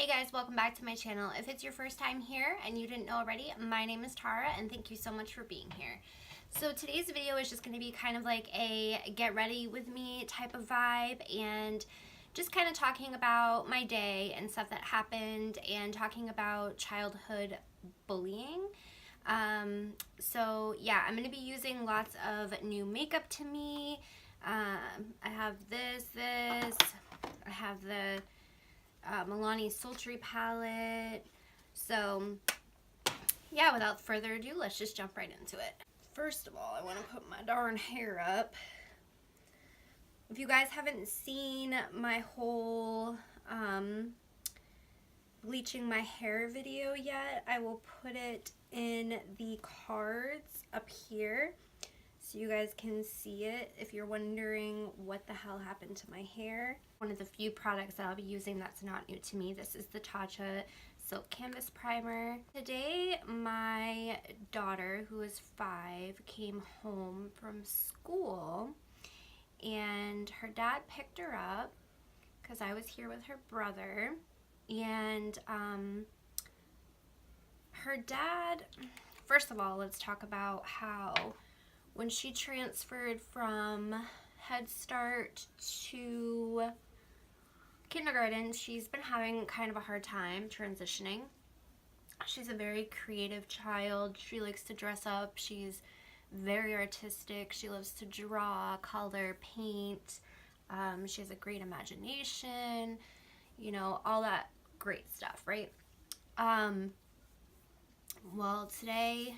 Hey guys, welcome back to my channel. If it's your first time here and you didn't know already, my name is Tarrah and thank you so much for being here. So today's video is just going to be kind of like a get ready with me type of vibe and just kind of talking about my day and stuff that happened and talking about childhood bullying. So yeah, I'm going to be using lots of new makeup to me. I have this, I have the Milani Sultry palette. So yeah, without further ado, let's just jump right into it. First of all, I want to put my darn hair up. If you guys haven't seen my whole bleaching my hair video yet, I will put it in the cards up here so you guys can see it if you're wondering what the hell happened to my hair. One of the few products that I'll be using that's not new to me. This is the Tatcha Silk Canvas Primer. Today, my daughter, who is 5, came home from school and her dad picked her up because I was here with her brother. And her dad, first of all, let's talk about how when she transferred from Head Start to kindergarten, she's been having kind of a hard time transitioning. She's a very creative child. She likes to dress up. She's very artistic. She loves to draw, color, paint. She has a great imagination, you know, all that great stuff, right? Well, today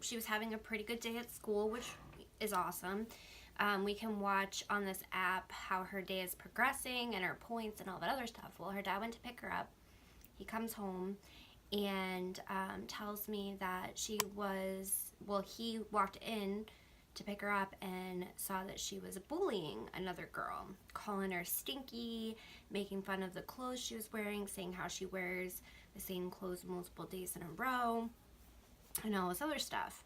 she was having a pretty good day at school, which is awesome. We can watch on this app how her day is progressing and her points and all that other stuff. Well, her dad went to pick her up. He comes home and tells me that he walked in to pick her up and saw that she was bullying another girl, calling her stinky, making fun of the clothes she was wearing, saying how she wears the same clothes multiple days in a row, and all this other stuff.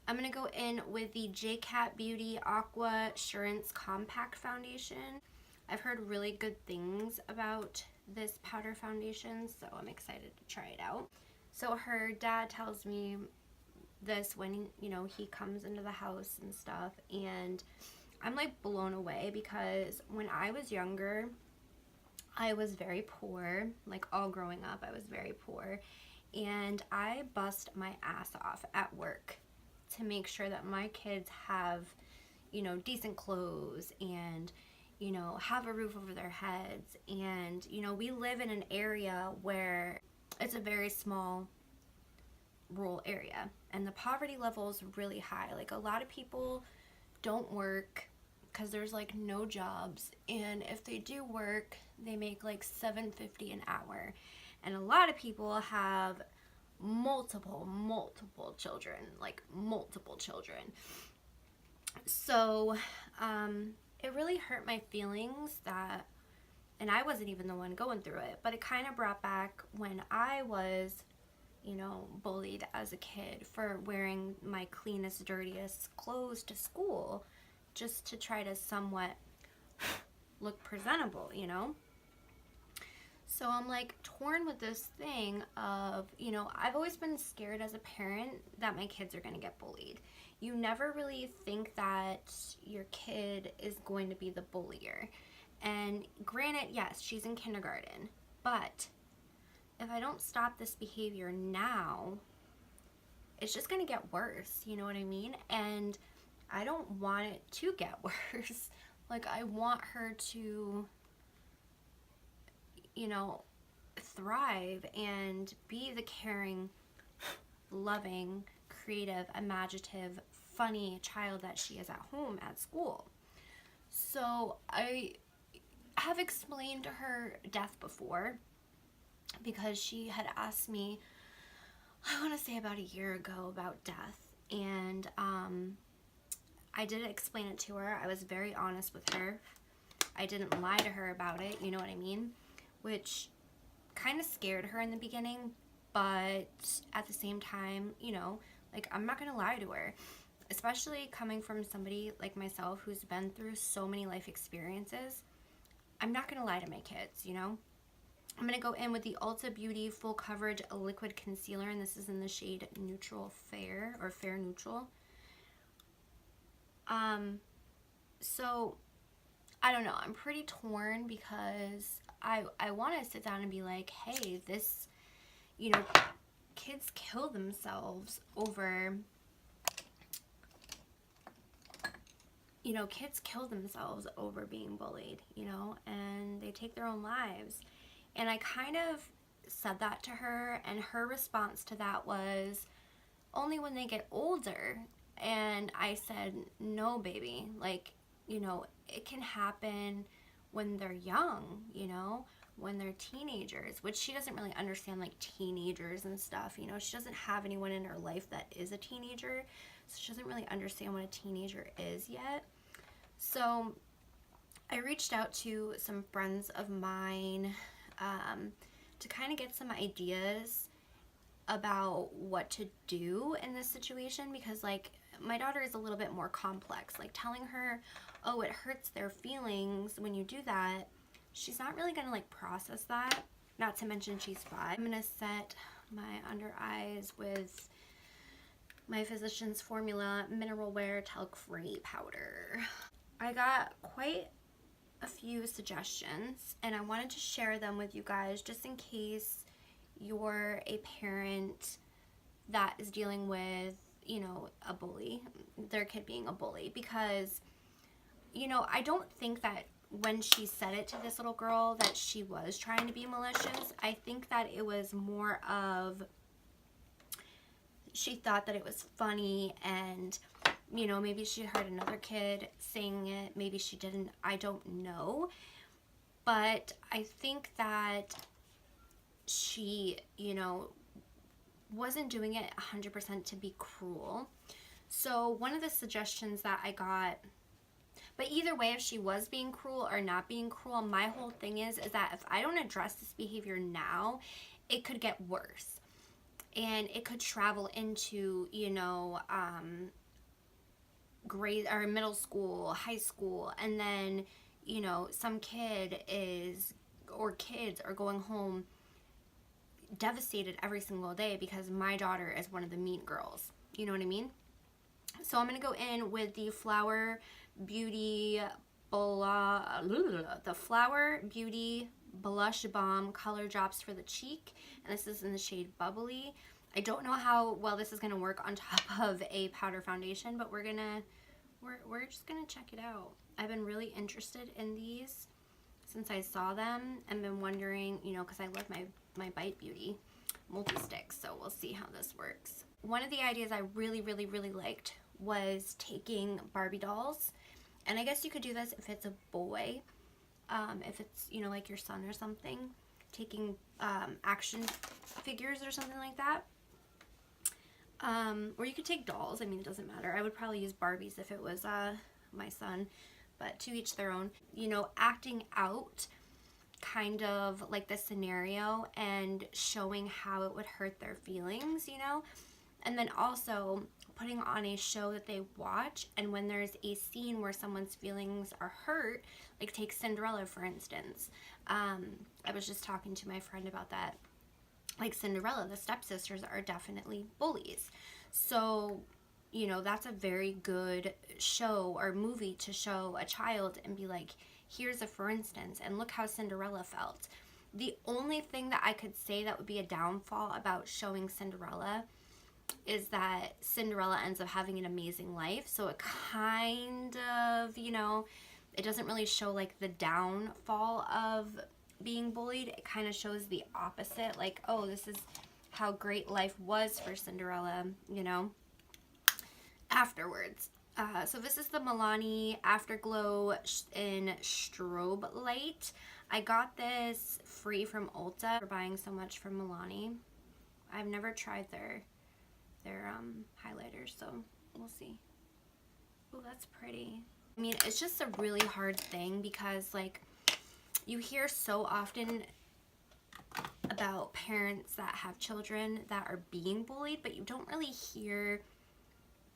I'm going to go in with the JCAT Beauty Aquasurance Compact Foundation. I've heard really good things about this powder foundation, so I'm excited to try it out. So her dad tells me this when, you know, he comes into the house and stuff, and I'm like blown away because when I was younger, I was very poor. Like all growing up, I was very poor, and I bust my ass off at work to make sure that my kids have, you know, decent clothes and, you know, have a roof over their heads. And, you know, we live in an area where it's a very small rural area and the poverty level is really high. Like a lot of people don't work because there's like no jobs, and if they do work, they make like $7.50 an hour. And a lot of people have multiple children, like multiple children. So it really hurt my feelings that, and I wasn't even the one going through it, but it kind of brought back when I was, you know, bullied as a kid for wearing my cleanest, dirtiest clothes to school just to try to somewhat look presentable, you know? So I'm like torn with this thing of, you know, I've always been scared as a parent that my kids are going to get bullied. You never really think that your kid is going to be the bullier. And granted, yes, she's in kindergarten, but if I don't stop this behavior now, it's just going to get worse, you know what I mean? And I don't want it to get worse. Like, I want her to, you know, thrive and be the caring, loving, creative, imaginative, funny child that she is at home, at school. So I have explained to her death before, because she had asked me, I want to say about a year ago, about death. And I did explain it to her. I was very honest with her. I didn't lie to her about it, you know what I mean? Which kind of scared her in the beginning, but at the same time, you know, like, I'm not going to lie to her. Especially coming from somebody like myself who's been through so many life experiences. I'm not going to lie to my kids, you know? I'm going to go in with the Ulta Beauty Full Coverage Liquid Concealer, and this is in the shade Neutral Fair, or Fair Neutral. So, I don't know. I'm pretty torn because I want to sit down and be like, hey, this, you know, kids kill themselves over, you know, kids kill themselves over being bullied, you know, and they take their own lives. And I kind of said that to her, and her response to that was, only when they get older. And I said, no, baby, like, you know, it can happen when they're young, you know, when they're teenagers, which she doesn't really understand, like, teenagers and stuff, you know. She doesn't have anyone in her life that is a teenager, so she doesn't really understand what a teenager is yet. So I reached out to some friends of mine to kind of get some ideas about what to do in this situation, because, like, my daughter is a little bit more complex. Like, telling her, oh, it hurts their feelings when you do that, she's not really gonna, like, process that, not to mention she's 5. I'm gonna set my under eyes with my Physicians Formula Mineral Wear Talc-Free Powder. I got quite a few suggestions, and I wanted to share them with you guys just in case you're a parent that is dealing with, you know, a bully, their kid being a bully. Because, you know, I don't think that when she said it to this little girl that she was trying to be malicious. I think that it was more of, she thought that it was funny, and, you know, maybe she heard another kid saying it, maybe she didn't, I don't know. But I think that she, you know, wasn't doing it 100% to be cruel. So one of the suggestions that I got, but either way, if she was being cruel or not being cruel, my whole thing is that if I don't address this behavior now, it could get worse. And it could travel into, you know, grade or middle school, high school, and then, you know, some kid is, or kids are going home devastated every single day because my daughter is one of the mean girls. You know what I mean? So I'm going to go in with the Flower Beauty Blush Balm Color Drops for the cheek, and this is in the shade Bubbly. I don't know how well this is going to work on top of a powder foundation, but we're just going to check it out. I've been really interested in these since I saw them and been wondering, you know, because I love my Bite Beauty multi-sticks, so we'll see how this works. One of the ideas I really liked was taking Barbie dolls, and I guess you could do this if it's a boy, if it's, you know, like your son or something, taking action figures or something like that. Or you could take dolls. I mean, it doesn't matter. I would probably use Barbies if it was my son, but to each their own. You know, acting out kind of like the scenario and showing how it would hurt their feelings, you know, and then also putting on a show that they watch, and when there's a scene where someone's feelings are hurt, like take Cinderella for instance. I was just talking to my friend about that. Like Cinderella, the stepsisters are definitely bullies. So, you know, that's a very good show or movie to show a child and be like, here's a for instance, and look how Cinderella felt. The only thing that I could say that would be a downfall about showing Cinderella is that Cinderella ends up having an amazing life. So it kind of, you know, it doesn't really show like the downfall of being bullied. It kind of shows the opposite, like, oh, this is how great life was for Cinderella, you know, afterwards. So this is the Milani Afterglow in Strobe Light. I got this free from Ulta for buying so much from Milani. I've never tried their highlighters, so we'll see. Oh, that's pretty. I mean, it's just a really hard thing because, like, you hear so often about parents that have children that are being bullied, but you don't really hear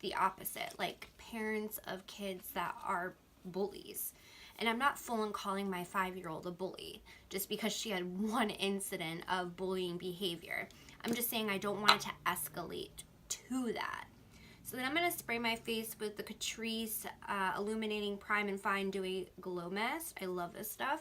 the opposite, like parents of kids that are bullies. And I'm not full on calling my 5-year-old a bully just because she had one incident of bullying behavior. I'm just saying I don't want it to escalate to that. So then I'm going to spray my face with the Catrice Illuminating Prime and Fine Dewy Glow Mist. I love this stuff.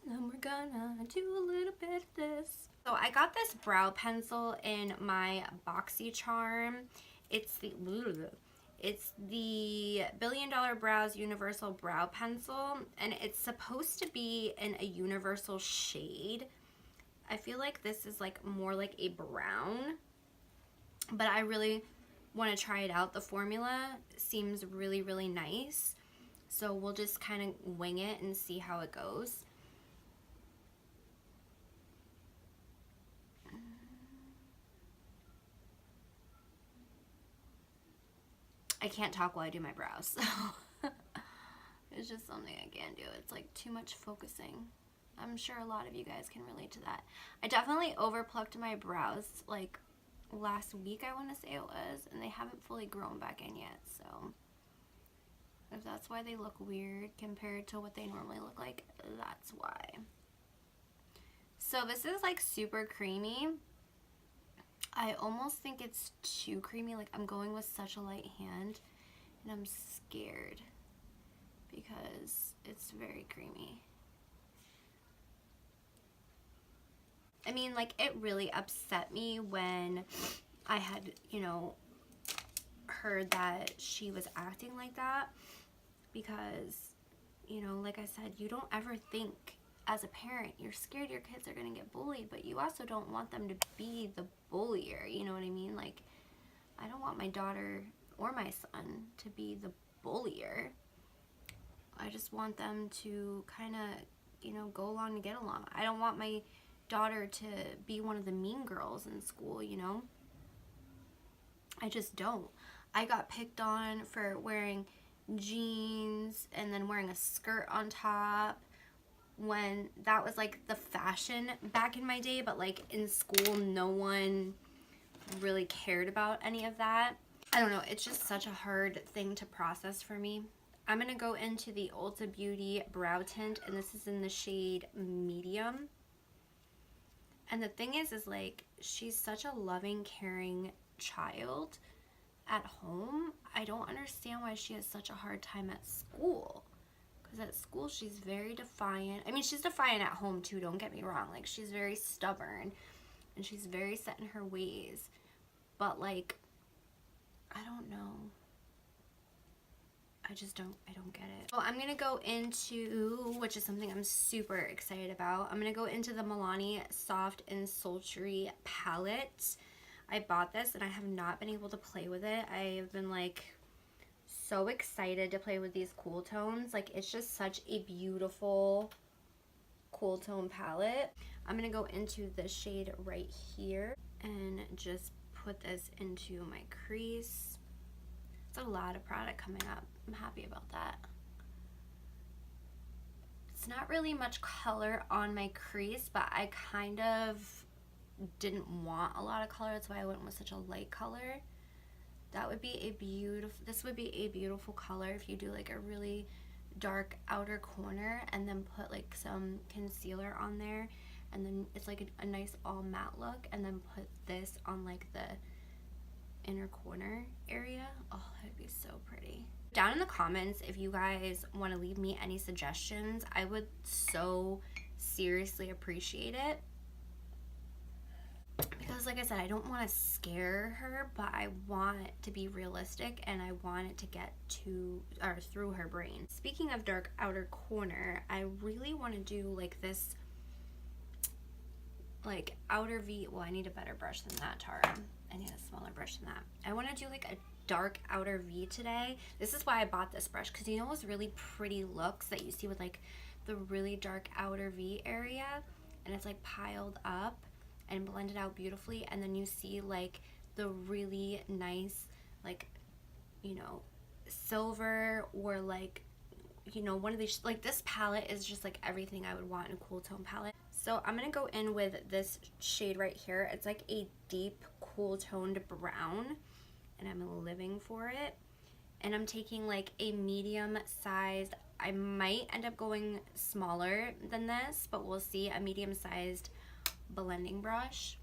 Then we're gonna do a little bit of this. So I got this brow pencil in my BOXYCHARM. It's the Billion Dollar Brows Universal Brow Pencil, and it's supposed to be in a universal shade. I feel like this is like more like a brown, but I really want to try it out. The formula seems really, really nice. So we'll just kind of wing it and see how it goes. I can't talk while I do my brows, so it's just something I can't do. It's like too much focusing. I'm sure a lot of you guys can relate to that. I definitely overplucked my brows like last week, I want to say it was, and they haven't fully grown back in yet, so if that's why they look weird compared to what they normally look like, that's why. So this is like super creamy. I almost think it's too creamy. Like, I'm going with such a light hand, and I'm scared because it's very creamy. I mean, like, it really upset me when I had, you know, heard that she was acting like that, because, you know, like I said, you don't ever think as a parent, you're scared your kids are gonna get bullied, but you also don't want them to be the bullier, you know what I mean? Like, I don't want my daughter or my son to be the bullier. I just want them to kind of, you know, go along and get along. I don't want my daughter to be one of the mean girls in school, you know? I just don't. I got picked on for wearing jeans and then wearing a skirt on top, when that was like the fashion back in my day, but like in school no one really cared about any of that. I don't know, it's just such a hard thing to process for me. I'm gonna go into the Ulta Beauty brow tint, and this is in the shade medium. And the thing is like, she's such a loving, caring child at home. I don't understand why she has such a hard time at school. Because at school, she's very defiant. I mean, she's defiant at home, too, don't get me wrong. Like, she's very stubborn, and she's very set in her ways. But, like, I don't know. I don't get it. So I'm going to go into, which is something I'm super excited about. I'm going to go into the Milani Soft and Sultry palette. I bought this, and I have not been able to play with it. I've been, like, so excited to play with these cool tones. Like, it's just such a beautiful cool tone palette. I'm gonna go into the shade right here and just put this into my crease. It's a lot of product coming up. I'm happy about that. It's not really much color on my crease, but I kind of didn't want a lot of color. That's why I went with such a light color. That would be a beautiful, this would be a beautiful color if you do like a really dark outer corner and then put like some concealer on there, and then it's like a nice all matte look, and then put this on like the inner corner area. Oh, that'd be so pretty. Down in the comments, if you guys want to leave me any suggestions, I would so seriously appreciate it. Because like I said, I don't want to scare her, but I want it to be realistic, and I want it to get to or through her brain. Speaking of dark outer corner, I really want to do like this like outer V. Well, I need a better brush than that, Tarrah. I need a smaller brush than that. I want to do like a dark outer V today. This is why I bought this brush, because you know those really pretty looks that you see with like the really dark outer V area, and it's like piled up and blended out beautifully, and then you see like the really nice, like, you know, silver, or like, you know, one of these, like this palette is just like everything I would want in a cool tone palette. So I'm going to go in with this shade right here. It's like a deep, cool toned brown, and I'm living for it. And I'm taking like a medium sized, I might end up going smaller than this, but we'll see, a medium sized blending brush.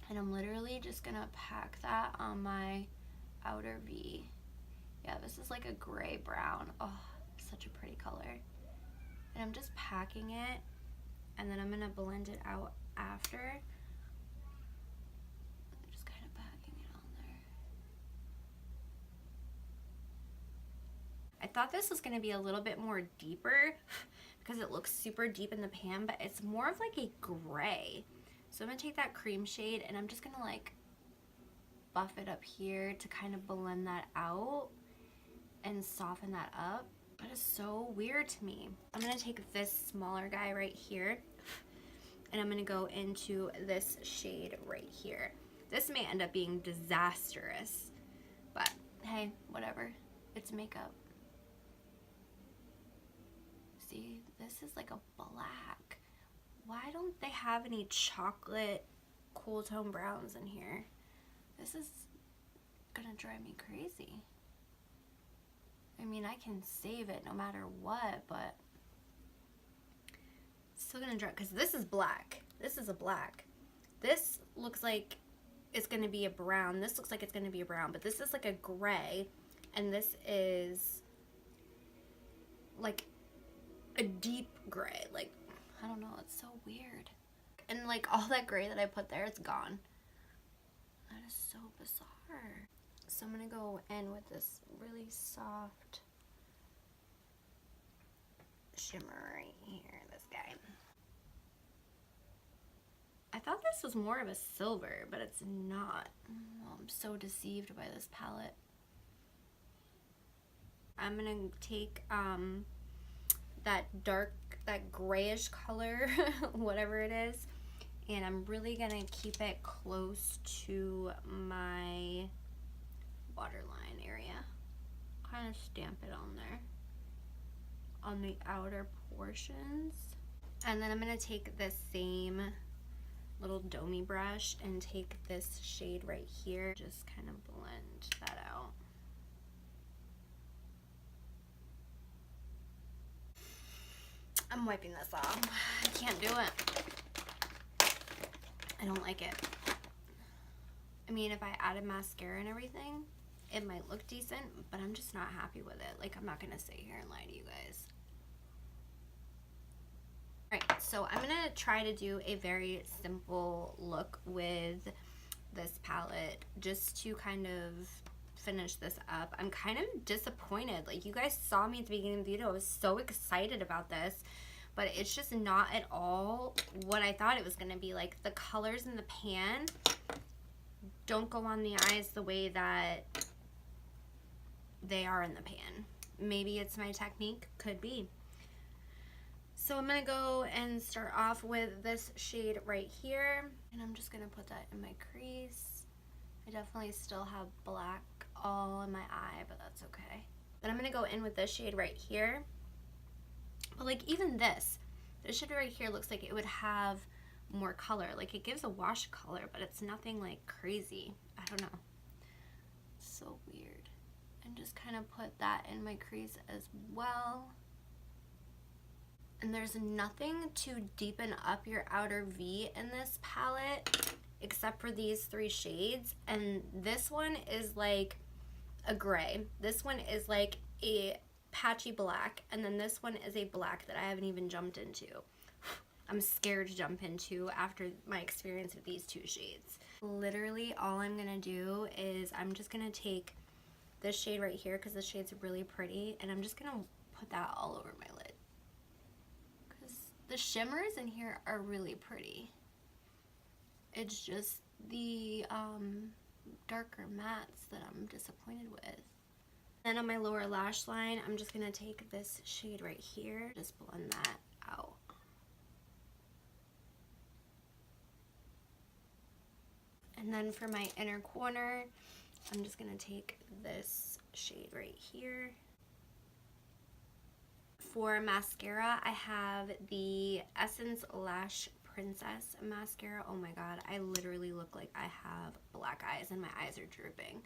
And I'm literally just going to pack that on my outer V. Yeah, this is like a gray brown. Oh, such a pretty color. And I'm just packing it, and then I'm gonna blend it out after. I'm just kind of packing it on there. I thought this was gonna be a little bit more deeper because it looks super deep in the pan, but it's more of like a gray. So I'm gonna take that cream shade and I'm just gonna like buff it up here to kind of blend that out and soften that up. That is so weird to me. I'm gonna take this smaller guy right here and I'm gonna go into this shade right here. This may end up being disastrous, but hey, whatever. It's makeup. See, this is like a black. Why don't they have any chocolate cool tone browns in here? This is gonna drive me crazy. I mean, I can save it no matter what, but it's still gonna dry, because this is black. This is a black. This looks like it's gonna be a brown. This looks like it's gonna be a brown, but this is like a gray, and this is like a deep gray. Like, I don't know, it's so weird. And like all that gray that I put there, it's gone. That is so bizarre. So I'm gonna go in with this really soft shimmer right here, this guy. I thought this was more of a silver, but it's not. Oh, I'm so deceived by this palette. I'm gonna take that grayish color, whatever it is, and I'm really gonna keep it close to my waterline area. Kind of stamp it on there, on the outer portions. And then I'm gonna take this same little domey brush and take this shade right here, just kind of blend that out. I'm wiping this off. I can't do it. I don't like it. I mean, if I added mascara and everything, it might look decent, but I'm just not happy with it. Like, I'm not gonna sit here and lie to you guys. Alright, so I'm gonna try to do a very simple look with this palette just to kind of finish this up. I'm kind of disappointed. Like, you guys saw me at the beginning of the video. I was so excited about this, but it's just not at all what I thought it was gonna be. Like, the colors in the pan don't go on the eyes the way that they are in the pan. Maybe it's my technique, could be. So I'm gonna go and start off with this shade right here, and I'm just gonna put that in my crease. I definitely still have black all in my eye, but that's okay. Then I'm gonna go in with this shade right here. But like, even this shade right here looks like it would have more color. Like, it gives a wash color, but it's nothing like crazy. I don't know. It's so weird. And just kind of put that in my crease as well. And there's nothing to deepen up your outer V in this palette except for these three shades. And this one is like a gray. This one is like a patchy black. And then this one is a black that I haven't even jumped into. I'm scared to jump into after my experience with these two shades. Literally all I'm gonna do is I'm just gonna take this shade right here, because this shade's really pretty, and I'm just gonna put that all over my lid. Because the shimmers in here are really pretty. It's just the darker mattes that I'm disappointed with. Then on my lower lash line, I'm just gonna take this shade right here, just blend that out. And then for my inner corner, I'm just gonna take this shade right here. For mascara, I have the Essence Lash Princess mascara. Oh my god, I literally look like I have black eyes and my eyes are drooping.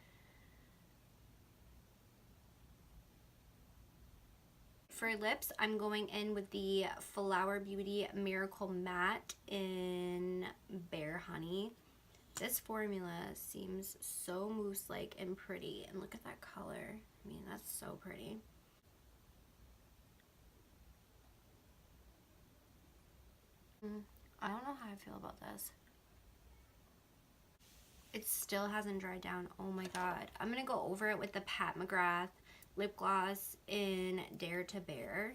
For lips, I'm going in with the Flower Beauty Miracle Matte in Bare Honey. This formula seems so mousse-like and pretty, and look at that color. I mean, that's so pretty. I don't know how I feel about this. It still hasn't dried down. Oh my god. I'm gonna go over it with the Pat McGrath lip gloss in Dare to Bear,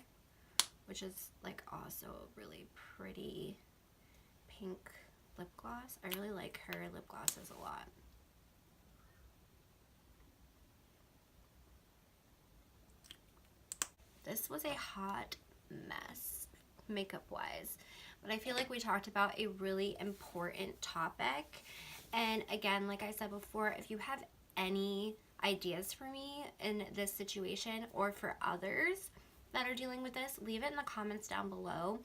which is like also a really pretty pink lip gloss. I really like her lip glosses a lot. This was a hot mess makeup wise, but I feel like we talked about a really important topic. And again, like I said before, if you have any ideas for me in this situation or for others that are dealing with this, leave it in the comments down below.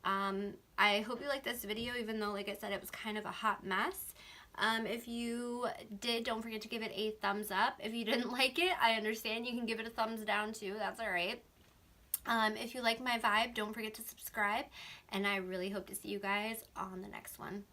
I hope you liked this video, even though, like I said, it was kind of a hot mess. If you did, don't forget to give it a thumbs up. If you didn't like it, I understand. You can give it a thumbs down too. That's all right. If you like my vibe, don't forget to subscribe, and I really hope to see you guys on the next one.